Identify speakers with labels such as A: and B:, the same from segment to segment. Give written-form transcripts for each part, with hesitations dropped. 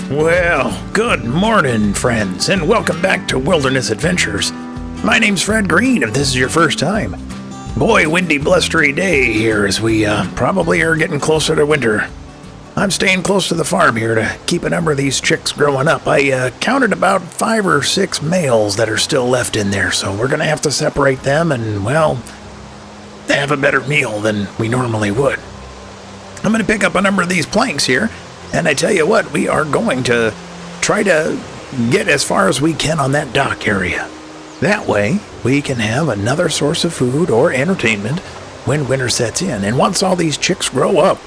A: Well, good morning, friends, and welcome back to Wilderness Adventures. My name's Fred Green, if this is your first time. Boy, windy, blustery day here as we probably are getting closer to winter. I'm staying close to the farm here to keep a number of these chicks growing up. I counted about 5 or 6 males that are still left in there, so we're going to have to separate them and, well, have a better meal than we normally would. I'm going to pick up a number of these planks here, and I tell you what, we are going to try to get as far as we can on that dock area. That way, we can have another source of food or entertainment when winter sets in. And once all these chicks grow up,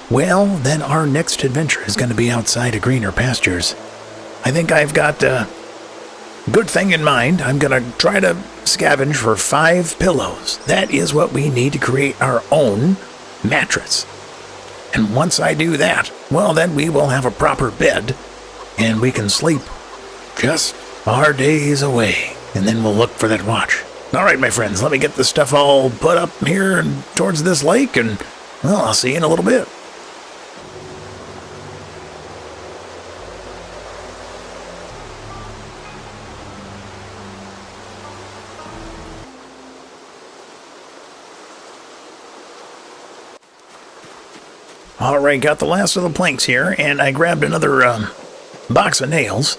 A: well, then our next adventure is going to be outside of Greener Pastures. I think I've got a good thing in mind. I'm going to try to scavenge for 5 pillows. That is what we need to create our own mattress. And once I do that, well, then we will have a proper bed, and we can sleep just our days away, and then we'll look for that watch. All right, my friends, let me get this stuff all put up here and towards this lake, and, well, I'll see you in a little bit. All right, got the last of the planks here, and I grabbed another box of nails.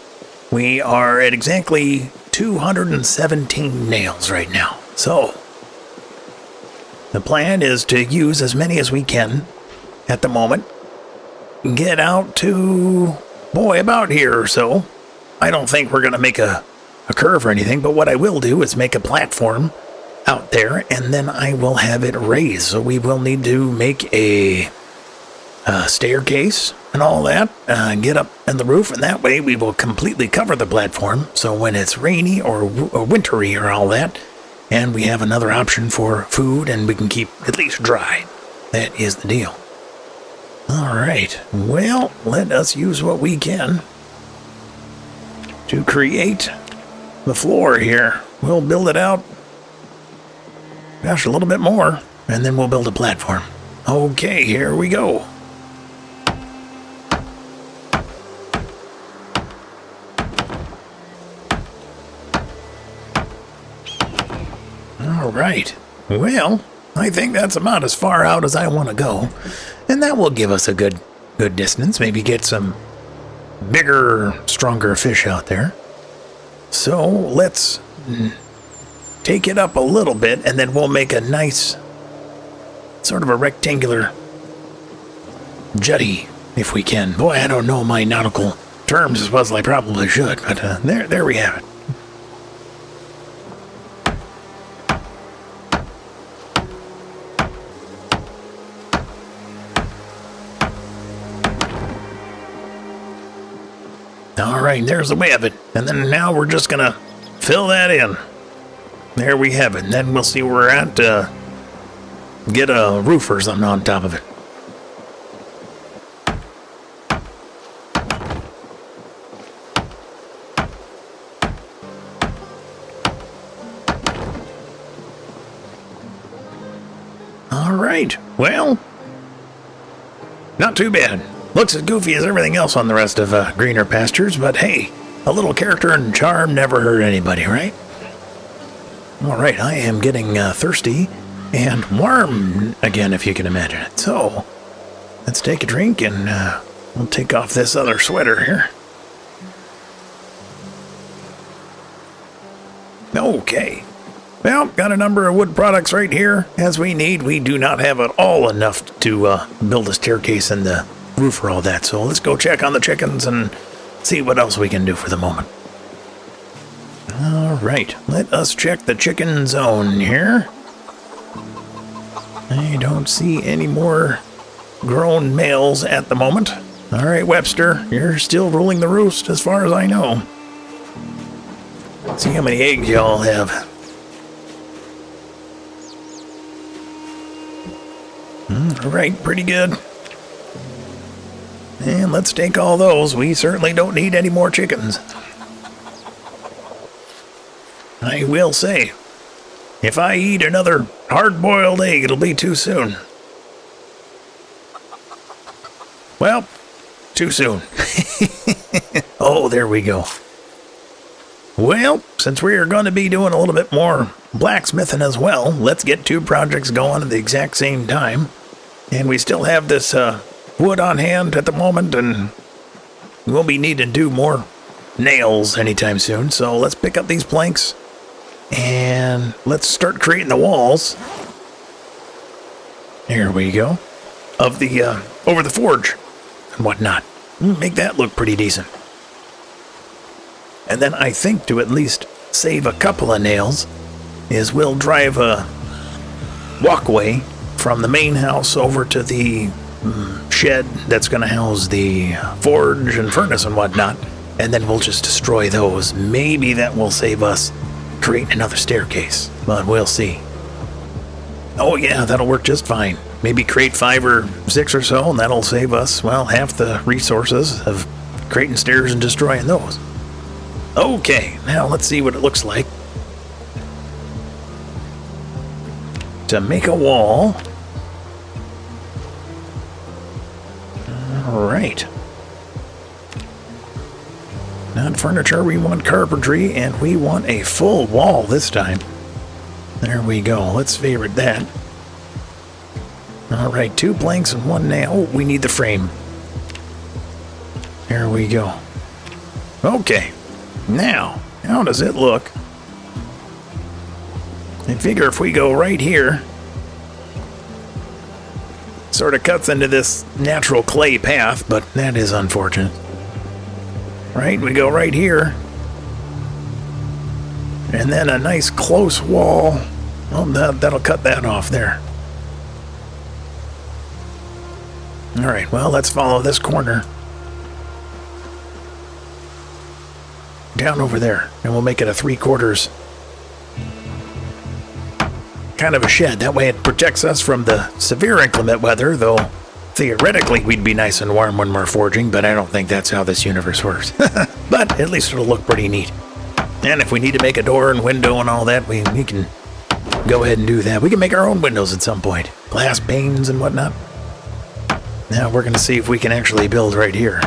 A: We are at exactly 217 nails right now. So, the plan is to use as many as we can at the moment. Get out to, boy, about here or so. I don't think we're going to make a curve or anything, but what I will do is make a platform out there, and then I will have it raised. So we will need to make a staircase and all that, get up in the roof, and that way we will completely cover the platform, so when it's rainy or wintry or all that, and we have another option for food and we can keep at least dry. That is the deal. Alright, well, let us use what we can to create the floor here. We'll build it out, gosh, a little bit more, and then we'll build a platform. Okay, here we go. All right. Well, I think that's about as far out as I want to go. And that will give us a good distance. Maybe get some bigger, stronger fish out there. So let's take it up a little bit, and then we'll make a nice sort of a rectangular jetty, if we can. Boy, I don't know my nautical terms as well as I probably should, but there we have it. All right, there's the way of it. And then now we're just going to fill that in. There we have it. And then we'll see where we're at. Get a roof or something on top of it. All right, well, not too bad. Looks as goofy as everything else on the rest of Greener Pastures, but hey, a little character and charm never hurt anybody, right? All right, I am getting thirsty and warm again, if you can imagine it. So, let's take a drink and we'll take off this other sweater here. Okay. Well, got a number of wood products right here as we need. We do not have it all enough to build a staircase and the roof for all that, so let's go check on the chickens and see what else we can do for the moment. All right, let us check the chicken zone here. I don't see any more grown males at the moment. All right, Webster, you're still ruling the roost as far as I know. Let's see how many eggs y'all have. All right, pretty good. And let's take all those. We certainly don't need any more chickens. I will say, if I eat another hard-boiled egg, it'll be too soon. Well, too soon. Oh, there we go. Well, since we are going to be doing a little bit more blacksmithing as well, let's get 2 projects going at the exact same time. And we still have this wood on hand at the moment, and we'll be needing to do more nails anytime soon. So let's pick up these planks and let's start creating the walls. There we go. Of the, over the forge and whatnot. Make that look pretty decent. And then I think to at least save a couple of nails is we'll drive a walkway from the main house over to the shed that's going to house the forge and furnace and whatnot. And then we'll just destroy those. Maybe that will save us creating another staircase, but we'll see. Oh yeah, that'll work just fine. Maybe create 5 or 6 or so, and that'll save us, well, half the resources of creating stairs and destroying those. Okay, now let's see what it looks like. To make a wall. Alright. Not furniture, we want carpentry, and we want a full wall this time. There we go, let's favorite that. Alright, 2 planks and 1 nail. Oh, we need the frame. There we go. Okay. Now, how does it look? I figure if we go right here, sort of cuts into this natural clay path, but that is unfortunate. Right, we go right here, and then a nice close wall. Oh, that'll cut that off there. All right, well, let's follow this corner down over there, and we'll make it a 3/4 kind of a shed. That way it protects us from the severe inclement weather, though theoretically we'd be nice and warm when we're forging, but I don't think that's how this universe works. But at least it'll look pretty neat. And if we need to make a door and window and all that, we can go ahead and do that. We can make our own windows at some point. Glass panes and whatnot. Now we're going to see if we can actually build right here.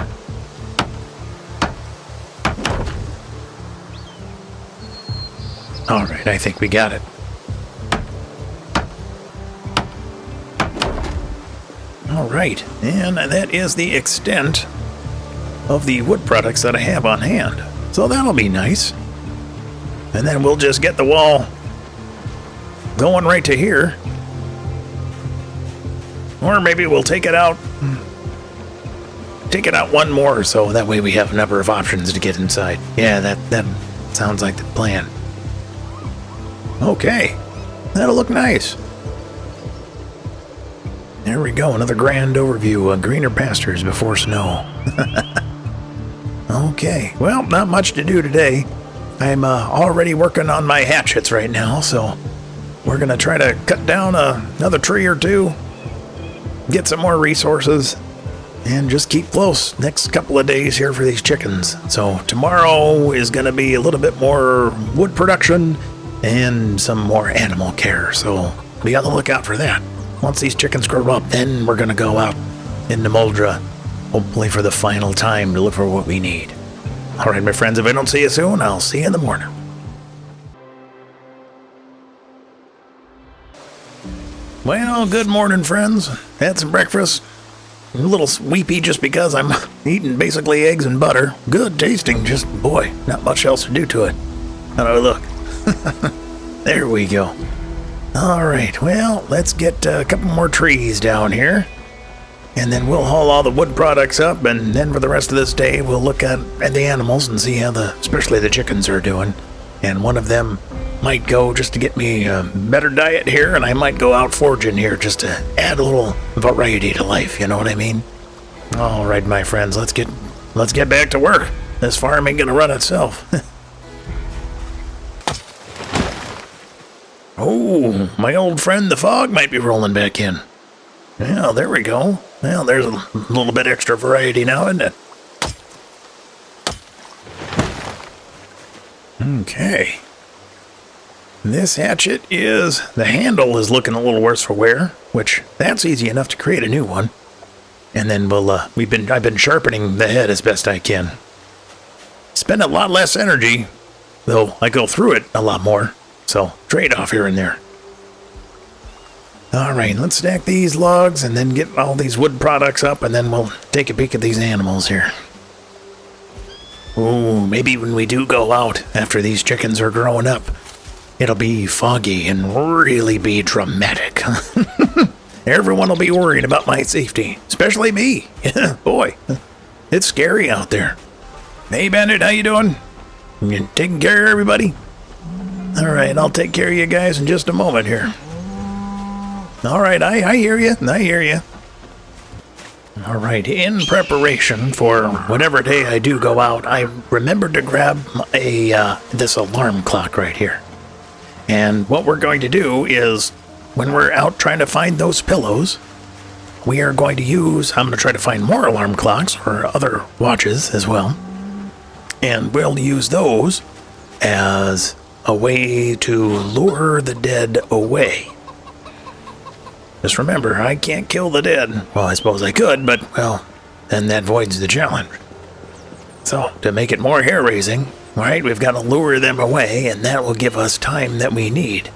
A: Alright, I think we got it. Alright, and that is the extent of the wood products that I have on hand. So that'll be nice. And then we'll just get the wall going right to here. Or maybe we'll take it out one more, so that way we have a number of options to get inside. Yeah, that sounds like the plan. Okay, that'll look nice. There we go, another grand overview of Greener Pastures before snow. Okay, well, not much to do today. I'm already working on my hatchets right now, so we're going to try to cut down another tree or 2, get some more resources, and just keep close next couple of days here for these chickens. So tomorrow is going to be a little bit more wood production and some more animal care, so be on the lookout for that. Once these chickens grow up, then we're going to go out into Muldra, hopefully for the final time, to look for what we need. All right, my friends, if I don't see you soon, I'll see you in the morning. Well, good morning, friends. Had some breakfast. A little weepy just because I'm eating basically eggs and butter. Good tasting, just, boy, not much else to do to it. How do I look? There we go. All right, well, let's get a couple more trees down here. And then we'll haul all the wood products up, and then for the rest of this day, we'll look at the animals and see how especially the chickens are doing. And one of them might go just to get me a better diet here, and I might go out foraging here just to add a little variety to life, you know what I mean? All right, my friends, let's get back to work. This farm ain't gonna run itself. Oh, my old friend the fog might be rolling back in. Yeah, there we go. Well, there's a little bit extra variety now, isn't it? Okay. This hatchet the handle is looking a little worse for wear, which that's easy enough to create a new one. And then I've been sharpening the head as best I can. spend a lot less energy, though I go through it a lot more. So, trade-off here and there. Alright, let's stack these logs and then get all these wood products up, and then we'll take a peek at these animals here. Ooh, maybe when we do go out after these chickens are growing up, it'll be foggy and really be dramatic. Everyone will be worried about my safety, especially me. Boy, it's scary out there. Hey, Bandit, how you doing? You taking care of everybody? Alright, I'll take care of you guys in just a moment here. Alright, I hear you. I hear you. Alright, in preparation for whatever day I do go out, I remembered to grab this alarm clock right here. And what we're going to do is, when we're out trying to find those pillows, we are going to use, I'm going to try to find more alarm clocks or other watches as well. And we'll use those as a way to lure the dead away. Just remember, I can't kill the dead. Well, I suppose I could, but, well, then that voids the challenge. So, to make it more hair-raising, right, we've got to lure them away, and that will give us time that we need.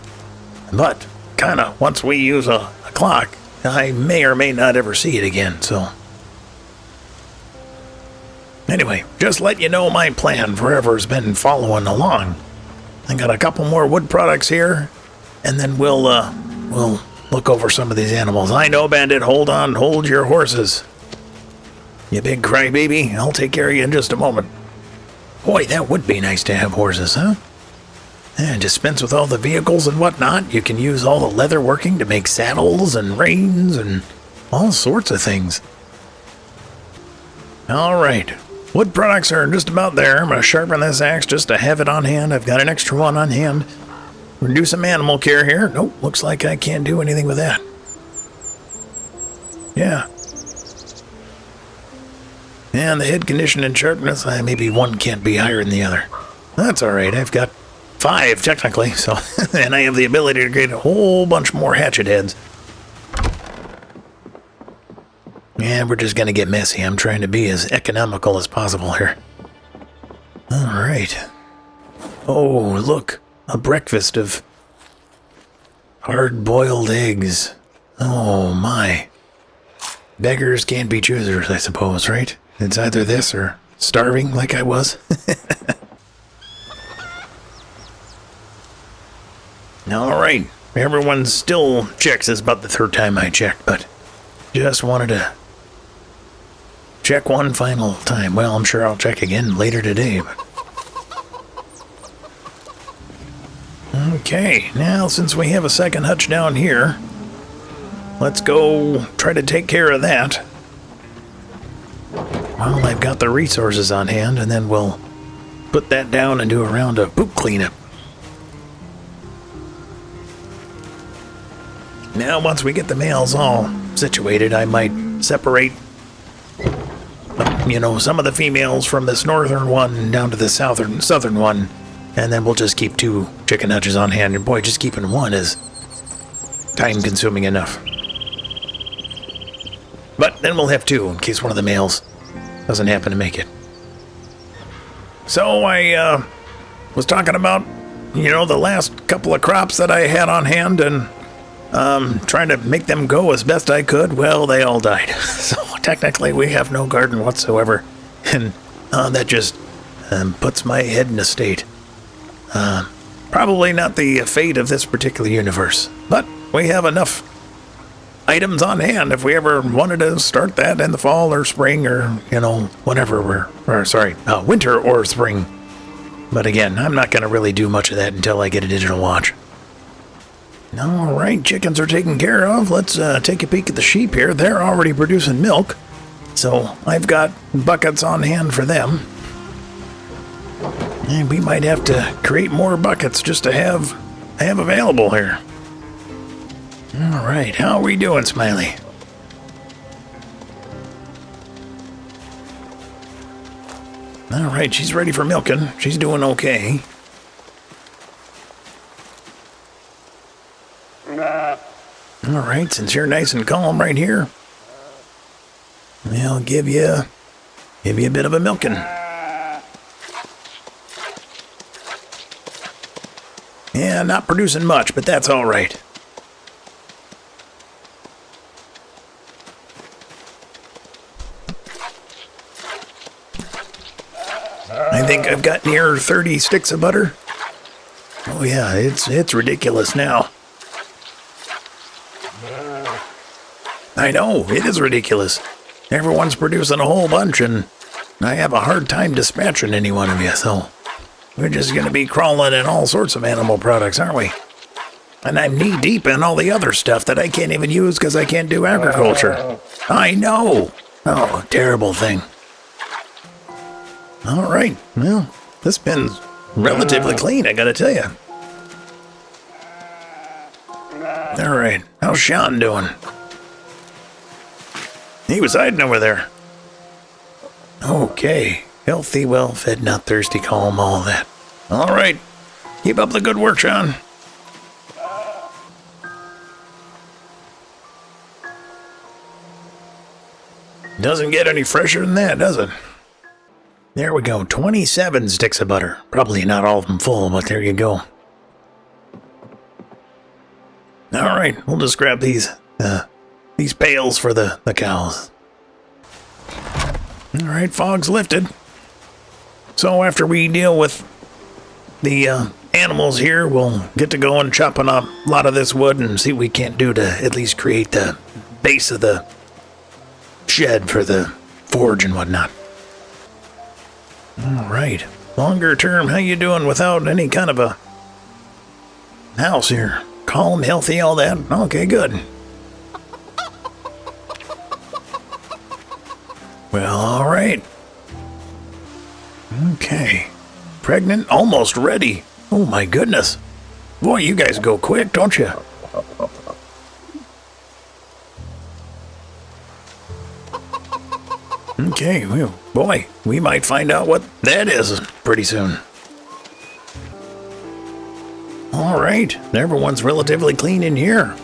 A: But, kinda, once we use a clock, I may or may not ever see it again, so... Anyway, just let you know my plan for whoever's been following along. I got a couple more wood products here, and then we'll look over some of these animals. I know, Bandit, hold on, hold your horses. You big crybaby, I'll take care of you in just a moment. Boy, that would be nice to have horses, huh? And dispense with all the vehicles and whatnot. You can use all the leather working to make saddles and reins and all sorts of things. Alright, wood products are just about there. I'm going to sharpen this axe just to have it on hand. I've got an extra one on hand. We're going to do some animal care here. Nope, looks like I can't do anything with that. Yeah. And the head condition and sharpness, maybe one can't be higher than the other. That's alright, I've got 5 technically, so and I have the ability to create a whole bunch more hatchet heads. Yeah, we're just gonna get messy. I'm trying to be as economical as possible here. Alright. Oh, look. A breakfast of hard-boiled eggs. Oh, my. Beggars can't be choosers, I suppose, right? It's either this or starving like I was. Alright. Everyone still checks. It's about the 3rd time I checked, but just wanted to check one final time. Well, I'm sure I'll check again later today, but... Okay, now since we have a second hutch down here, let's go try to take care of that. Well, I've got the resources on hand, and then we'll put that down and do a round of poop cleanup. Now, once we get the males all situated, I might separate, some of the females from this northern one down to the southern one. And then we'll just keep 2 chicken hutches on hand. And boy, just keeping one is time-consuming enough. But then we'll have 2 in case one of the males doesn't happen to make it. So I was talking about, the last couple of crops that I had on hand and trying to make them go as best I could. Well, they all died. So technically we have no garden whatsoever. And that just puts my head in a state. Probably not the fate of this particular universe, but we have enough items on hand if we ever wanted to start that in the fall or spring or, whenever winter or spring. But again, I'm not going to really do much of that until I get a digital watch. Alright, chickens are taken care of. Let's take a peek at the sheep here. They're already producing milk, so I've got buckets on hand for them. And we might have to create more buckets just to have available here. Alright, how are we doing, Smiley? Alright, she's ready for milking. She's doing okay. Alright, since you're nice and calm right here, I'll give you a bit of a milking. Yeah, not producing much, but that's all right. I think I've got near 30 sticks of butter. Oh yeah, it's ridiculous now. I know, it is ridiculous. Everyone's producing a whole bunch, and I have a hard time dispatching any one of you, so we're just going to be crawling in all sorts of animal products, aren't we? And I'm knee-deep in all the other stuff that I can't even use because I can't do agriculture. I know. Oh, terrible thing. All right, well, this bin's relatively clean, I gotta tell you. All right, how's Sean doing? He was hiding over there. Okay, healthy, well-fed, not thirsty, calm, all that. All right, keep up the good work, Sean. Doesn't get any fresher than that, does it? There we go, 27 sticks of butter. Probably not all of them full, but there you go. All right, we'll just grab these pails for the cows. All right, fog's lifted. So after we deal with the animals here, we'll get to going chopping up a lot of this wood and see what we can't do to at least create the base of the shed for the forge and whatnot. All right, longer term, how you doing without any kind of a house here? Calm, healthy, all that? Okay, good. Well, all right. Okay. Pregnant, almost ready. Oh my goodness. Boy, you guys go quick, don't you? Okay, well, boy, we might find out what that is pretty soon. All right, everyone's relatively clean in here.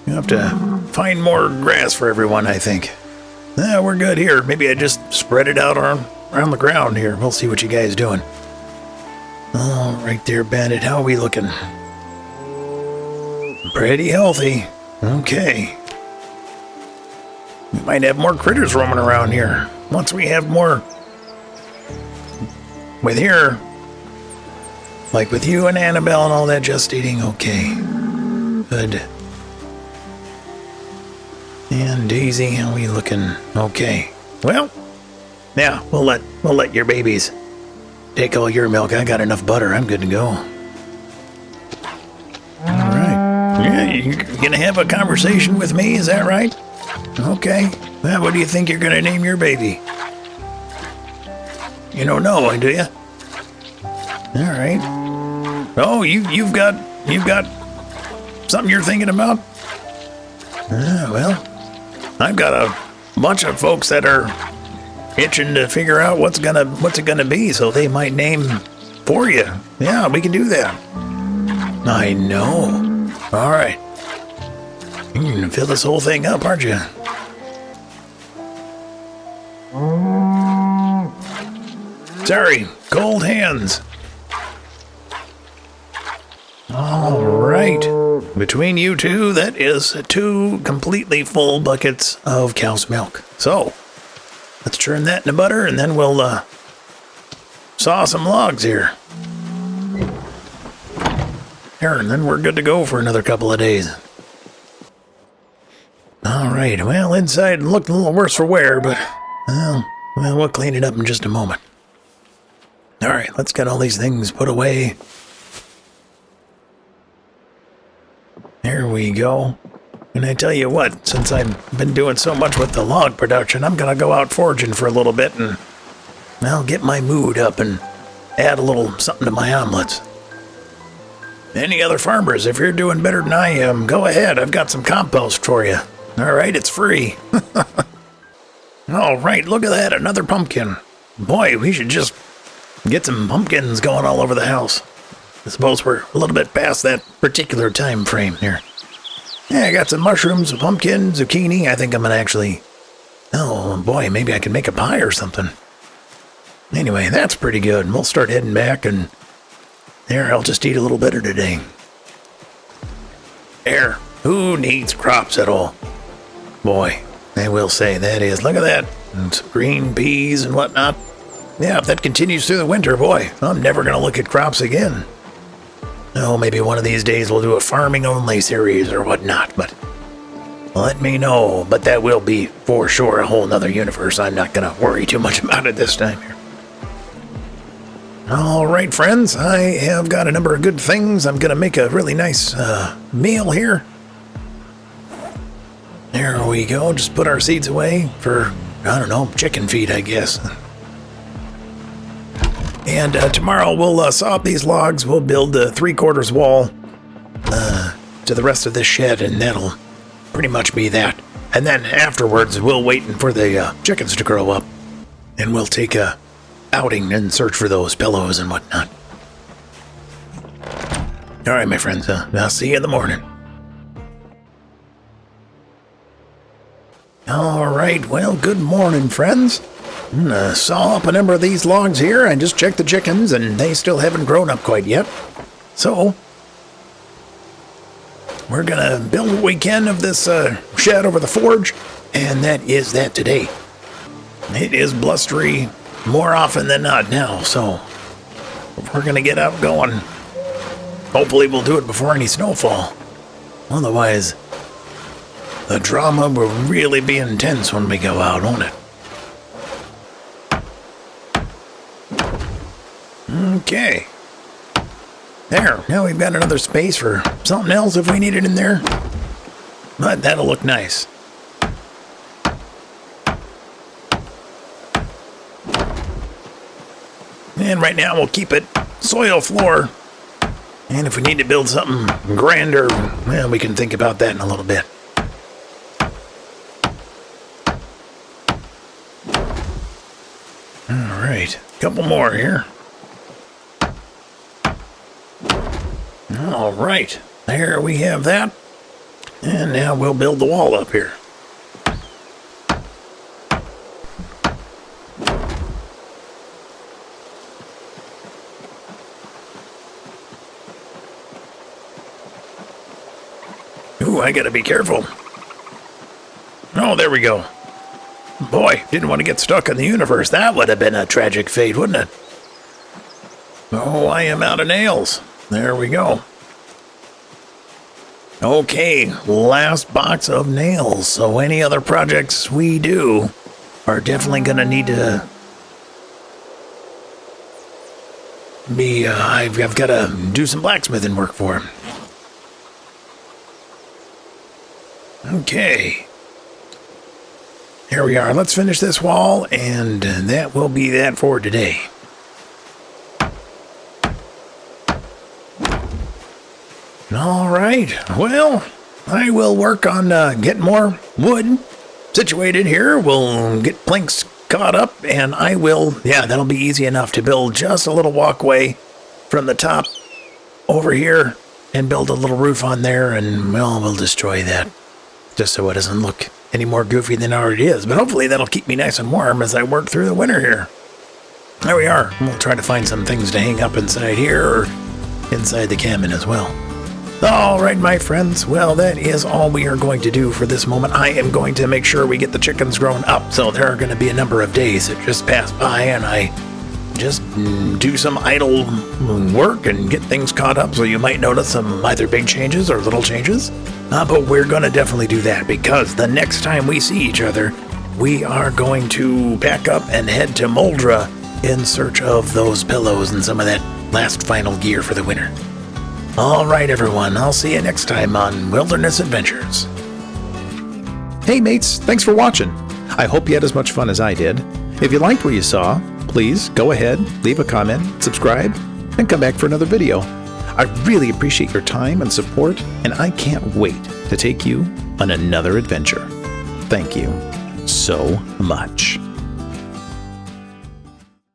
A: You have to find more grass for everyone, I think. We're good here. Maybe I just spread it out around the ground here. We'll see what you guys doing. Oh, right there, Bandit. How are we looking? Pretty healthy. Okay. We might have more critters roaming around here. Once we have more with here, like with you and Annabelle and all that just eating. Okay. Good. And Daisy, how are we looking? Okay. Well, yeah, we'll let your babies take all your milk. I got enough butter. I'm good to go. All right. Yeah, you're gonna have a conversation with me, is that right? Okay. Well, what do you think you're gonna name your baby? You don't know, do you? All right. Oh, you've got something you're thinking about? Well, I've got a bunch of folks that are itching to figure out what's it gonna be, so they might name for you. Yeah, we can do that. I know. All right. You're gonna fill this whole thing up, aren't you? Sorry, cold hands. All right. Between you two, that is 2 completely full buckets of cow's milk. So, let's turn that into butter, and then we'll saw some logs here. There, and then we're good to go for another couple of days. All right, well, inside looked a little worse for wear, but well, we'll clean it up in just a moment. All right, let's get all these things put away. There we go. And I tell you what, since I've been doing so much with the log production, I'm going to go out foraging for a little bit and I'll get my mood up and add a little something to my omelets. Any other farmers, if you're doing better than I am, go ahead. I've got some compost for you. All right, it's free. All right, look at that, another pumpkin. Boy, we should just get some pumpkins going all over the house. I suppose we're a little bit past that particular time frame here. Yeah, I got some mushrooms, a pumpkin, zucchini. I think I'm going to actually Oh boy, maybe I can make a pie or something. Anyway, that's pretty good. We'll start heading back, and there, I'll just eat a little better today. There, who needs crops at all? Boy, I will say that is. Look at that. And some green peas and whatnot. Yeah, if that continues through the winter, boy, I'm never going to look at crops again. Oh, maybe one of these days we'll do a farming-only series or whatnot, but let me know. But that will be, for sure, a whole nother universe. I'm not going to worry too much about it this time here. All right, friends, I have got a number of good things. I'm going to make a really nice meal here. There we go. Just put our seeds away for, I don't know, chicken feed, I guess. And tomorrow we'll saw up these logs. We'll build a 3/4 wall to the rest of this shed, and that'll pretty much be that. And then afterwards, we'll wait for the chickens to grow up, and we'll take a outing and search for those pillows and whatnot. All right, my friends. I'll see you in the morning. All right. Well, good morning, friends. Saw up a number of these logs here. I just checked the chickens, and they still haven't grown up quite yet. So we're gonna build what we can of this shed over the forge, and that is that today. It is blustery more often than not now, so we're gonna get out going. Hopefully we'll do it before any snowfall. Otherwise, the drama will really be intense when we go out, won't it? Okay. There, now we've got another space for something else if we need it in there. But that'll look nice. And right now we'll keep it soil floor. And if we need to build something grander, well, we can think about that in a little bit. All right, couple more here. All right, there we have that. And now we'll build the wall up here. Ooh, I gotta be careful. Oh, there we go. Boy, didn't want to get stuck in the universe. That would have been a tragic fate, wouldn't it? Oh, I am out of nails. There we go. Okay, last box of nails. So any other projects we do are definitely going to need to be, I've got to do some blacksmithing work for him. Okay. Here we are. Let's finish this wall, and that will be that for today. All right. Well, I will work on getting more wood situated here. We'll get planks caught up, and I will, that'll be easy enough to build just a little walkway from the top over here and build a little roof on there, and, well, we'll destroy that just so it doesn't look any more goofy than it already is. But hopefully that'll keep me nice and warm as I work through the winter here. There we are. We'll try to find some things to hang up inside here or inside the cabin as well. All right, my friends. Well, that is all we are going to do for this moment. I am going to make sure we get the chickens grown up. So there are going to be a number of days that just pass by and I just do some idle work and get things caught up. So you might notice some either big changes or little changes. But we're going to definitely do that because the next time we see each other, we are going to pack up and head to Moldra in search of those pillows and some of that last final gear for the winter. All right, everyone. I'll see you next time on Wilderness Adventures.
B: Hey, mates. Thanks for watching. I hope you had as much fun as I did. If you liked what you saw, please go ahead, leave a comment, subscribe, and come back for another video. I really appreciate your time and support, and I can't wait to take you on another adventure. Thank you so much.